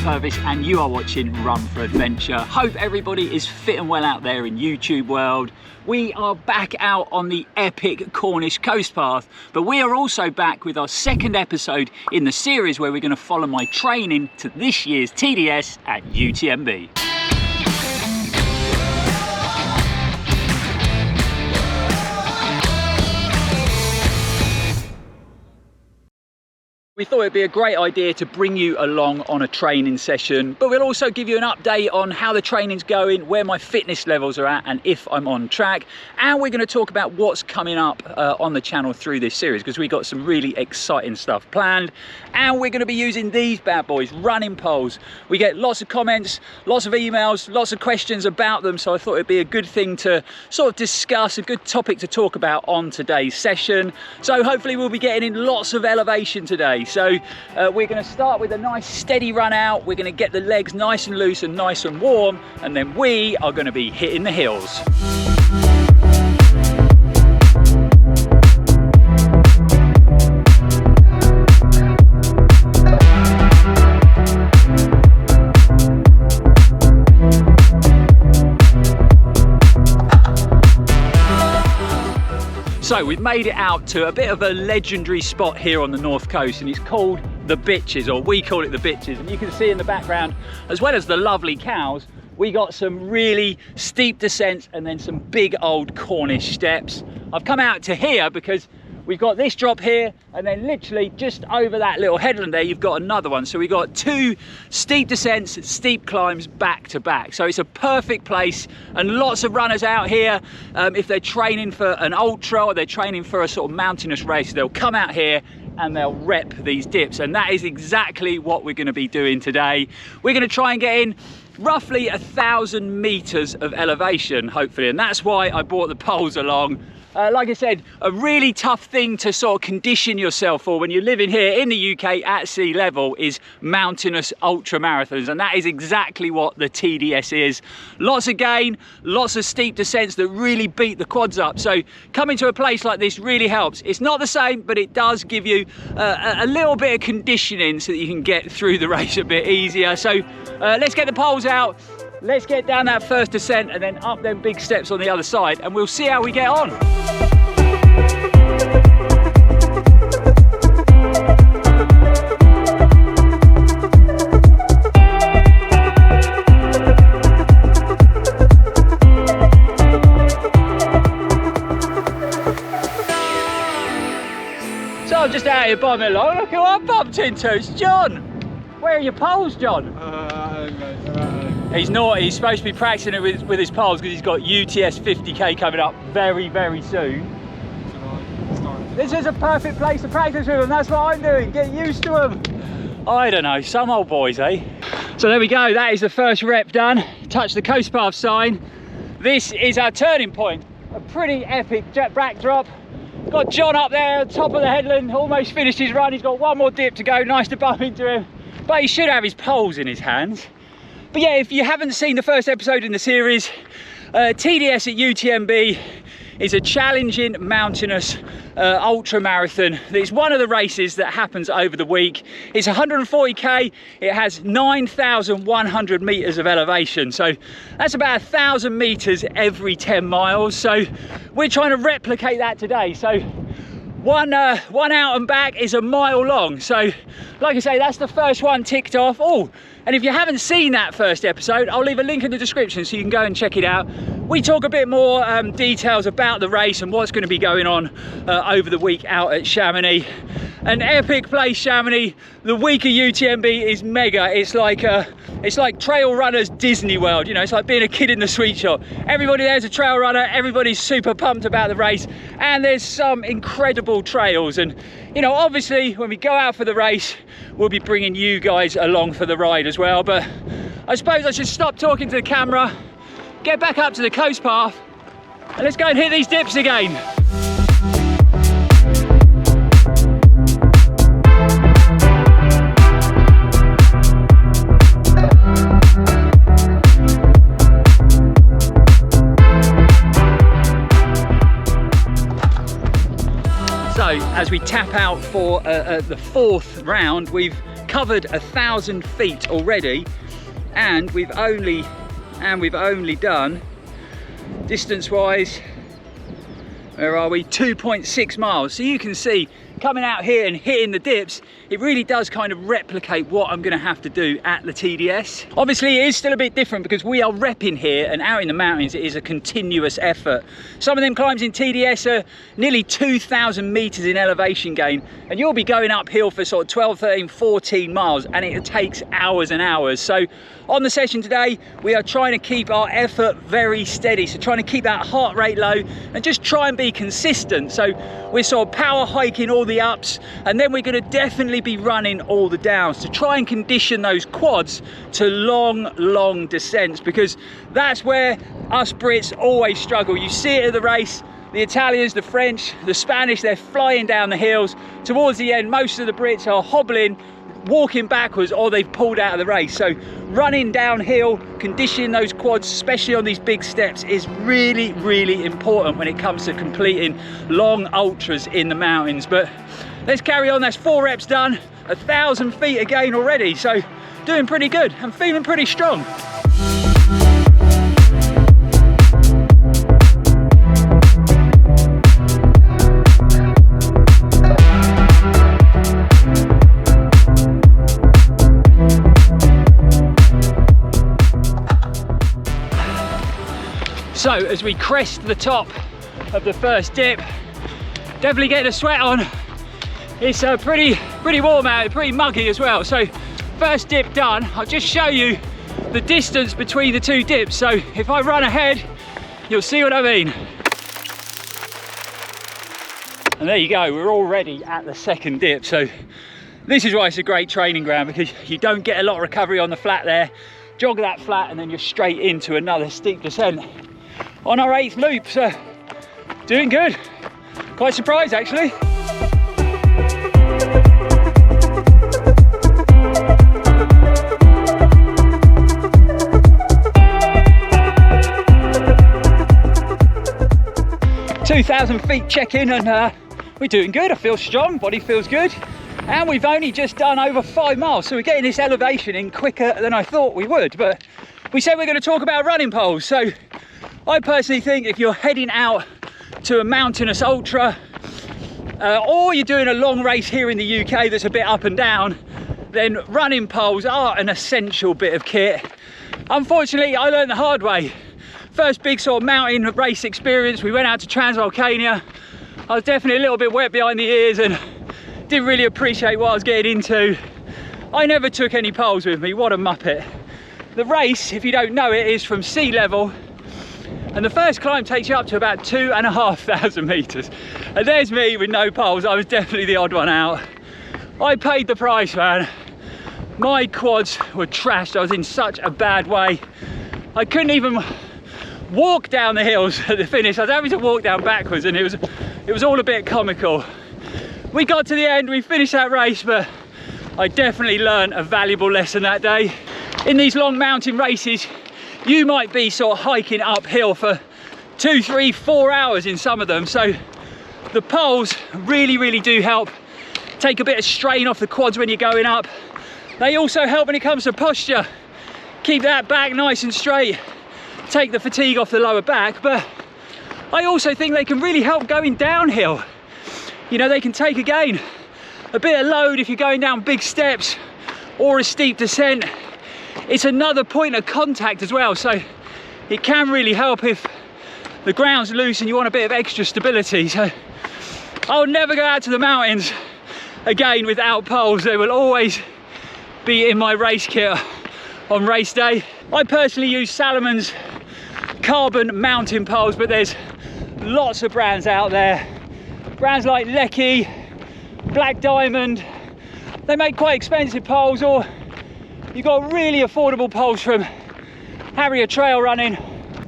Purvis and you are watching Run4Adventure. Hope everybody is fit and well out there in YouTube world. We are back out on the epic Cornish coast path, but we are also back with our second episode in the series where we're going to follow my training to this year's TDS at UTMB. We thought it'd be a great idea to bring you along on a training session, but we'll also give you an update on how the training's going, where my fitness levels are at, and if I'm on track. And we're going to talk about what's coming up on the channel through this series, because we've got some really exciting stuff planned. And we're going to be using these bad boys, running poles. We get lots of comments, lots of emails, lots of questions about them, so I thought it'd be a good thing to sort of discuss, a good topic to talk about on today's session. So hopefully we'll be getting in lots of elevation today. So we're going to start with a nice steady run out. We're going to get the legs nice and loose and nice and warm, and then we are going to be hitting the hills. So we've made it out to a bit of a legendary spot here on the North Coast, and it's called the Bitches, or we call it the Bitches. And you can see in the background, as well as the lovely cows, we got some really steep descents and then some big old Cornish steps. I've come out to here because we've got this drop here, and then literally just over that little headland there, you've got another one. So we've got two steep descents, steep climbs back to back. So it's a perfect place, and lots of runners out here, if they're training for an ultra or they're training for a sort of mountainous race, they'll come out here and they'll rep these dips. And that is exactly what we're going to be doing today. We're going to try and get in roughly 1,000 meters of elevation, hopefully. And that's why I brought the poles along. Like I said, a really tough thing to sort of condition yourself for when you're living here in the UK at sea level is mountainous ultra marathons, and that is exactly what the TDS is. Lots of gain, lots of steep descents that really beat the quads up. So coming to a place like this really helps. It's not the same, but it does give you a little bit of conditioning so that you can get through the race a bit easier. So let's get the poles out. Let's get down that first descent and then up them big steps on the other side, and we'll see how we get on. So I'm just out here bombing along. Look who I bumped into, it's John. Where are your poles, John? He's naughty. He's supposed to be practicing it with his poles because he's got UTS 50k coming up very, very soon. This is a perfect place to practice with them. That's what I'm doing. Get used to them. I don't know, some old boys, eh? So there we go. That is the first rep done. Touch the coast path sign. This is our turning point. A pretty epic backdrop. Got John up there on top of the headland. Almost finished his run. He's got one more dip to go. Nice to bump into him. But he should have his poles in his hands. But yeah, if you haven't seen the first episode in the series, TDS at UTMB is a challenging mountainous ultra marathon. It's one of the races that happens over the week. It's 140k. It has 9,100 meters of elevation. So that's about 1,000 meters every 10 miles. So we're trying to replicate that today. So one out and back is a mile long. So like I say, that's the first one ticked off. Oh, and if you haven't seen that first episode, I'll leave a link in the description so you can go and check it out. We talk a bit more details about the race and what's going to be going on over the week out at Chamonix. An epic place, Chamonix. The week of UTMB is mega. It's like trail runners Disney World. You know, it's like being a kid in the sweet shop. Everybody there's a trail runner. Everybody's super pumped about the race, and there's some incredible trails. And you know, obviously, when we go out for the race, we'll be bringing you guys along for the ride as well. But I suppose I should stop talking to the camera, get back up to the coast path, and let's go and hit these dips again. So as we tap out for the fourth round, we've covered 1,000 feet already, and we've only done, distance-wise, where are we? 2.6 miles. So you can see, coming out here and hitting the dips, it really does kind of replicate what I'm gonna have to do at the TDS. Obviously, it is still a bit different because we are repping here, and out in the mountains, it is a continuous effort. Some of them climbs in TDS are nearly 2,000 meters in elevation gain, and you'll be going uphill for sort of 12, 13, 14 miles, and it takes hours and hours. So on the session today, we are trying to keep our effort very steady. So trying to keep that heart rate low and just try and be consistent. So we're sort of power hiking all the ups, and then we're going to definitely be running all the downs to try and condition those quads to long descents, because that's where us Brits always struggle. You see it at the race. The Italians, the French, the Spanish, they're flying down the hills. Towards the end, most of the Brits are hobbling, walking backwards, or they've pulled out of the race. So running downhill, conditioning those quads, especially on these big steps, is really important when it comes to completing long ultras in the mountains. But let's carry on. That's 4 reps done, 1,000 feet again already, so doing pretty good. I'm feeling pretty strong. So as we crest the top of the first dip, definitely getting a sweat on. It's pretty warm out, pretty muggy as well. So first dip done. I'll just show you the distance between the 2 dips. So if I run ahead, you'll see what I mean. And there you go, we're already at the second dip. So this is why it's a great training ground, because you don't get a lot of recovery on the flat there. Jog that flat and then you're straight into another steep descent on our 8th loop. So doing good. Quite surprised actually. "2,000 feet check-in, and we're doing good. I feel strong, body feels good, and we've only just done over 5 miles, so we're getting this elevation in quicker than I thought we would. But we said we're going to talk about running poles. So I personally think if you're heading out to a mountainous ultra, or you're doing a long race here in the UK that's a bit up and down, then running poles are an essential bit of kit. Unfortunately, I learned the hard way. First big sort of mountain race experience, we went out to Transvolcania. I was definitely a little bit wet behind the ears and didn't really appreciate what I was getting into. I never took any poles with me, what a muppet. The race, if you don't know it, is from sea level, and the first climb takes you up to about 2,500 meters. And there's me with no poles. I was definitely the odd one out. I paid the price, man. My quads were trashed. I was in such a bad way. I couldn't even walk down the hills at the finish. I was having to walk down backwards, and it was all a bit comical. We got to the end, we finished that race, but I definitely learned a valuable lesson that day. In these long mountain races, you might be sort of hiking uphill for 2, 3, 4 hours in some of them. So the poles really do help take a bit of strain off the quads when you're going up. They also help when it comes to posture. Keep that back nice and straight, take the fatigue off the lower back. But I also think they can really help going downhill. You know, they can take again a bit of load if you're going down big steps or a steep descent. It's another point of contact as well, so it can really help if the ground's loose and you want a bit of extra stability. So I'll never go out to the mountains again without poles. They will always be in my race kit on race day. I personally use Salomon's carbon mountain poles, but there's lots of brands out there. Brands like Lecky, Black Diamond. They make quite expensive poles, or you've got really affordable poles from Harrier Trail Running.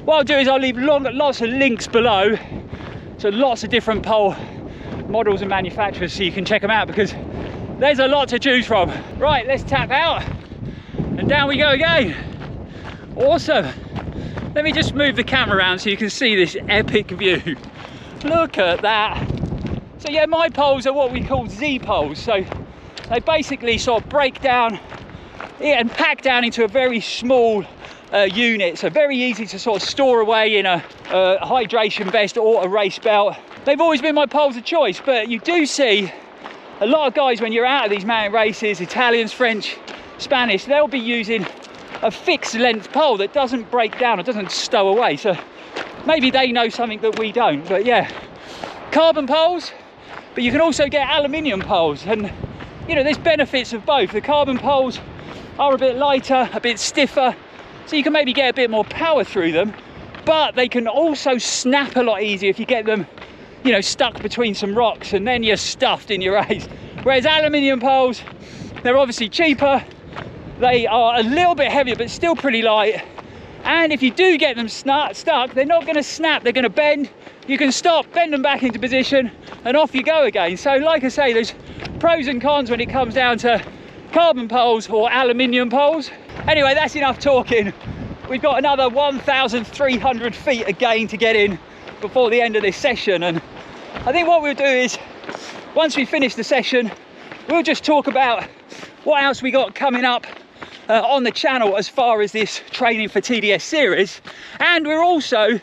What I'll do is I'll leave lots of links below to lots of different pole models and manufacturers, so you can check them out, because there's a lot to choose from. Right, let's tap out and down we go again. Awesome. Let me just move the camera around so you can see this epic view. Look at that. So yeah, my poles are what we call Z poles. So they basically sort of break down and pack down into a very small unit, so very easy to sort of store away in a hydration vest or a race belt. They've always been my poles of choice, but you do see a lot of guys when you're out of these mountain races, Italians, French, Spanish, they'll be using a fixed length pole that doesn't break down or doesn't stow away. So maybe they know something that we don't. But yeah, carbon poles, but you can also get aluminium poles, and you know, there's benefits of both. The carbon poles are a bit lighter, a bit stiffer, so you can maybe get a bit more power through them, but they can also snap a lot easier if you get them, you know, stuck between some rocks, and then you're stuffed in your race. Whereas aluminium poles, they're obviously cheaper, they are a little bit heavier but still pretty light, and if you do get them stuck, they're not going to snap, they're going to bend. You can stop, bend them back into position, and off you go again. So like I say, there's pros and cons when it comes down to carbon poles or aluminium poles. Anyway, that's enough talking. We've got another 1,300 feet again to get in before the end of this session, and I think what we'll do is, once we finish the session, we'll just talk about what else we got coming up on the channel as far as this training for TDS series, and we're also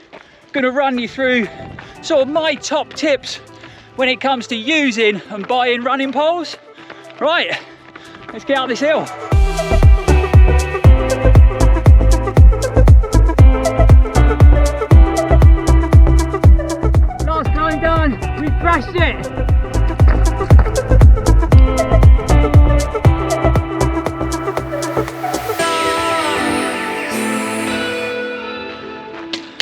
going to run you through sort of my top tips when it comes to using and buying running poles. Right, let's get up this hill. Last time done, we crashed it.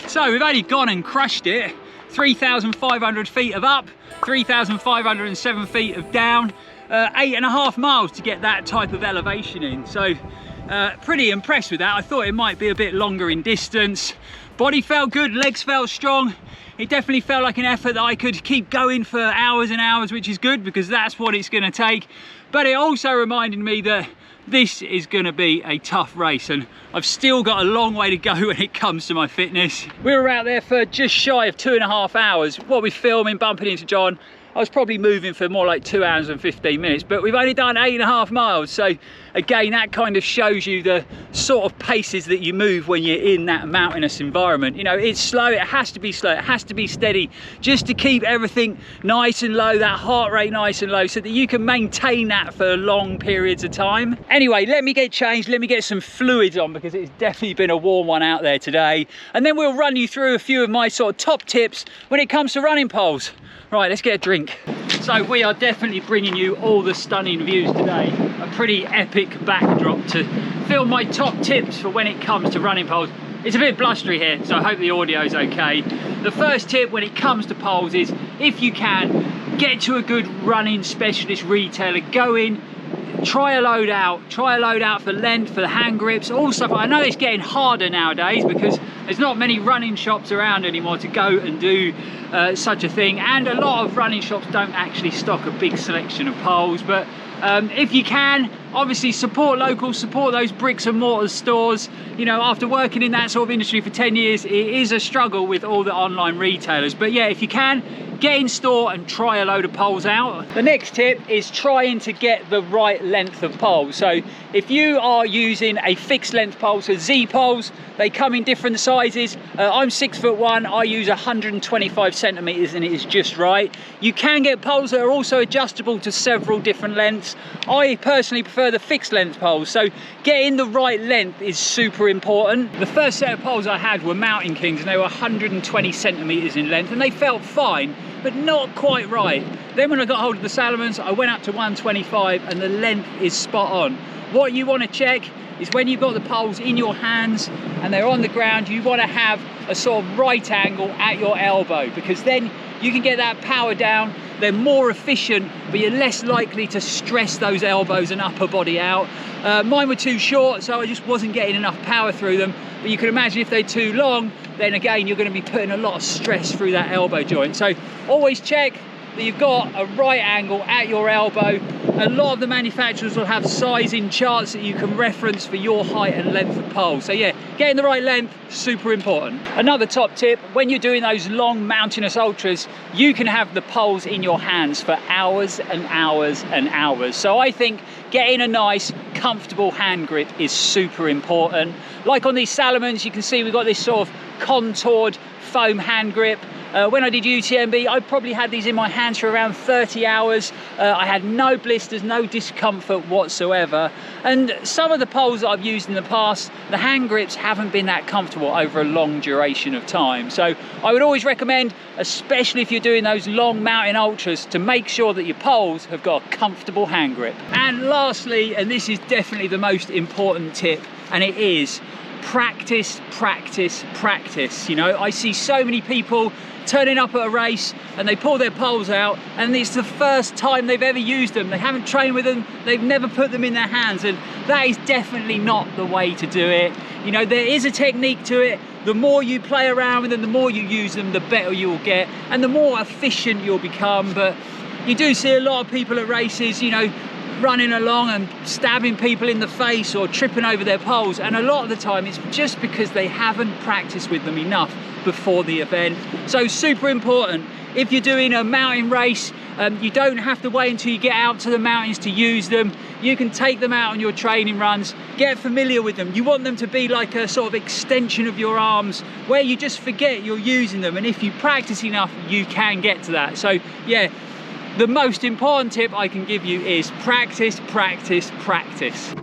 So we've only gone and crushed it. 3,500 feet of up, 3,507 feet of down, 8.5 miles to get that type of elevation in. So pretty impressed with that. I thought it might be a bit longer in distance. Body felt good, legs felt strong. It definitely felt like an effort that I could keep going for hours and hours, which is good because that's what it's going to take. But it also reminded me that this is going to be a tough race, and I've still got a long way to go when it comes to my fitness. We were out there for just shy of 2.5 hours. What we're filming, bumping into John, I was probably moving for more like 2 hours and 15 minutes, but we've only done 8.5 miles. So again, that kind of shows you the sort of paces that you move when you're in that mountainous environment. You know, it's slow, it has to be slow, it has to be steady, just to keep everything nice and low, that heart rate nice and low, so that you can maintain that for long periods of time. Anyway, let me get changed, let me get some fluids on, because it's definitely been a warm one out there today. And then we'll run you through a few of my sort of top tips when it comes to running poles. Right, let's get a drink. So we are definitely bringing you all the stunning views today. A pretty epic backdrop to film my top tips for when it comes to running poles. It's a bit blustery here, so I hope the audio is okay. The first tip when it comes to poles is, if you can, get to a good running specialist retailer. Go in, try a load out for length, for the hand grips, all stuff. I know it's getting harder nowadays because there's not many running shops around anymore to go and do such a thing, and a lot of running shops don't actually stock a big selection of poles. But if you can, obviously support local, support those bricks and mortar stores. You know, after working in that sort of industry for 10 years, it is a struggle with all the online retailers. But yeah, if you can, get in store and try a load of poles out. The next tip is trying to get the right length of pole. So if you are using a fixed length pole, so Z poles, they come in different sizes. I'm 6'1", I use 125 centimeters and it is just right. You can get poles that are also adjustable to several different lengths. I personally prefer the fixed length poles, so getting the right length is super important. The first set of poles I had were Mountain Kings, and they were 120 centimeters in length, and they felt fine, but not quite right. Then when I got hold of the Salomons, I went up to 125, and the length is spot on. What you want to check is when you've got the poles in your hands and they're on the ground, you want to have a sort of right angle at your elbow, because then you can get that power down. They're more efficient, but you're less likely to stress those elbows and upper body out. Mine were too short, so I just wasn't getting enough power through them. But you can imagine if they're too long, then again, you're going to be putting a lot of stress through that elbow joint. So always check, that you've got a right angle at your elbow. A lot of the manufacturers will have sizing charts that you can reference for your height and length of pole. So yeah, getting the right length, super important. Another top tip, when you're doing those long mountainous ultras, you can have the poles in your hands for hours and hours and hours. So I think getting a nice, comfortable hand grip is super important. Like on these Salomons, you can see we've got this sort of contoured foam hand grip. When I did UTMB, I probably had these in my hands for around 30 hours. I had no blisters, no discomfort whatsoever. And some of the poles that I've used in the past, the hand grips haven't been that comfortable over a long duration of time. So I would always recommend, especially if you're doing those long mountain ultras, to make sure that your poles have got a comfortable hand grip. And lastly, and this is definitely the most important tip, and it is practice, practice, practice. You know, I see so many people turning up at a race and they pull their poles out and it's the first time they've ever used them. They haven't trained with them, they've never put them in their hands, and that is definitely not the way to do it. You know, there is a technique to it. The more you play around with them, the more you use them, the better you'll get and the more efficient you'll become. But you do see a lot of people at races, you know, running along and stabbing people in the face or tripping over their poles, and a lot of the time it's just because they haven't practiced with them enough before the event. So super important, if you're doing a mountain race, you don't have to wait until you get out to the mountains to use them. You can take them out on your training runs, get familiar with them. You want them to be like a sort of extension of your arms where you just forget you're using them, and if you practice enough you can get to that. So yeah, the most important tip I can give you is practice, practice, practice.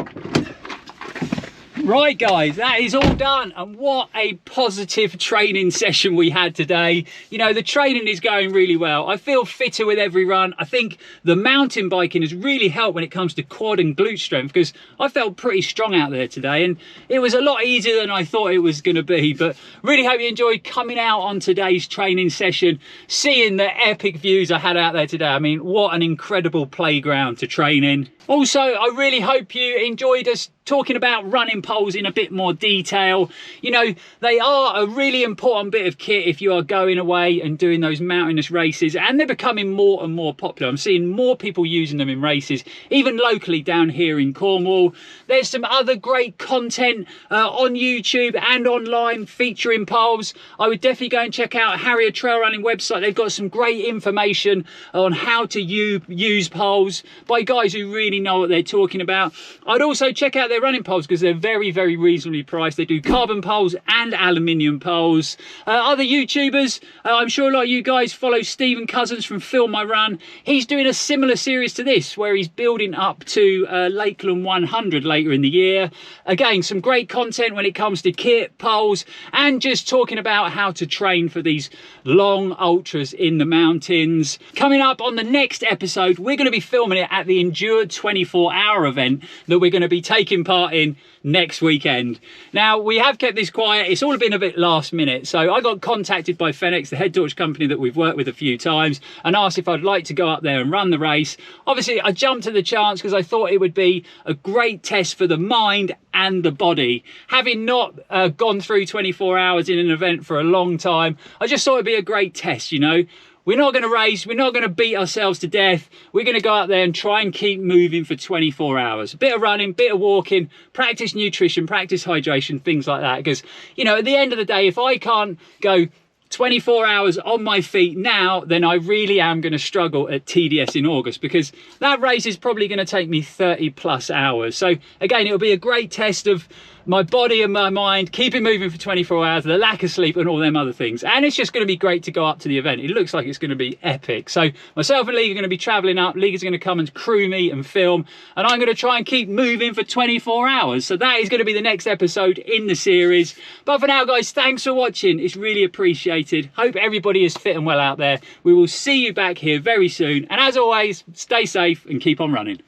Right guys, that is all done, and what a positive training session we had today. You know, the training is going really well. I feel fitter with every run. I think the mountain biking has really helped when it comes to quad and glute strength, because I felt pretty strong out there today and it was a lot easier than I thought it was going to be. But really hope you enjoyed coming out on today's training session, seeing the epic views I had out there today. I mean, what an incredible playground to train in. Also, I really hope you enjoyed us talking about running poles in a bit more detail. You know, they are a really important bit of kit if you are going away and doing those mountainous races, and they're becoming more and more popular. I'm seeing more people using them in races, even locally down here in Cornwall. There's some other great content on YouTube and online featuring poles. I would definitely go and check out Harrier Trail Running website. They've got some great information on how to use poles by guys who really know what they're talking about. I'd also check out their running poles because they're very, very reasonably priced. They do carbon poles and aluminium poles. Other YouTubers, I'm sure a lot of you guys follow Stephen Cousins from Film My Run. He's doing a similar series to this where he's building up to Lakeland 100 later in the year. Again, some great content when it comes to kit, poles, and just talking about how to train for these long ultras in the mountains. Coming up on the next episode, we're going to be filming it at the Endure 24-hour event that we're going to be taking part in next weekend. Now, we have kept this quiet. It's all been a bit last minute. So I got contacted by Fenix, the head torch company that we've worked with a few times, and asked if I'd like to go up there and run the race. Obviously, I jumped at the chance because I thought it would be a great test for the mind and the body. Having not gone through 24 hours in an event for a long time, I just thought it'd be a great test, you know. We're not going to race, we're not going to beat ourselves to death. We're going to go out there and try and keep moving for 24 hours. A bit of running, bit of walking, practice nutrition, practice hydration, things like that. Because, you know, at the end of the day, if I can't go 24 hours on my feet now, then I really am going to struggle at TDS in August, because that race is probably going to take me 30 plus hours. So again, it'll be a great test of my body and my mind, keeping moving for 24 hours, the lack of sleep and all them other things. And it's just going to be great to go up to the event. It looks like it's going to be epic. So myself and Lee are going to be traveling up. Lee's going to come and crew me and film, and I'm going to try and keep moving for 24 hours. So that is going to be the next episode in the series. But for now, guys, thanks for watching. It's really appreciated. Hope everybody is fit and well out there. We will see you back here very soon. And as always, stay safe and keep on running.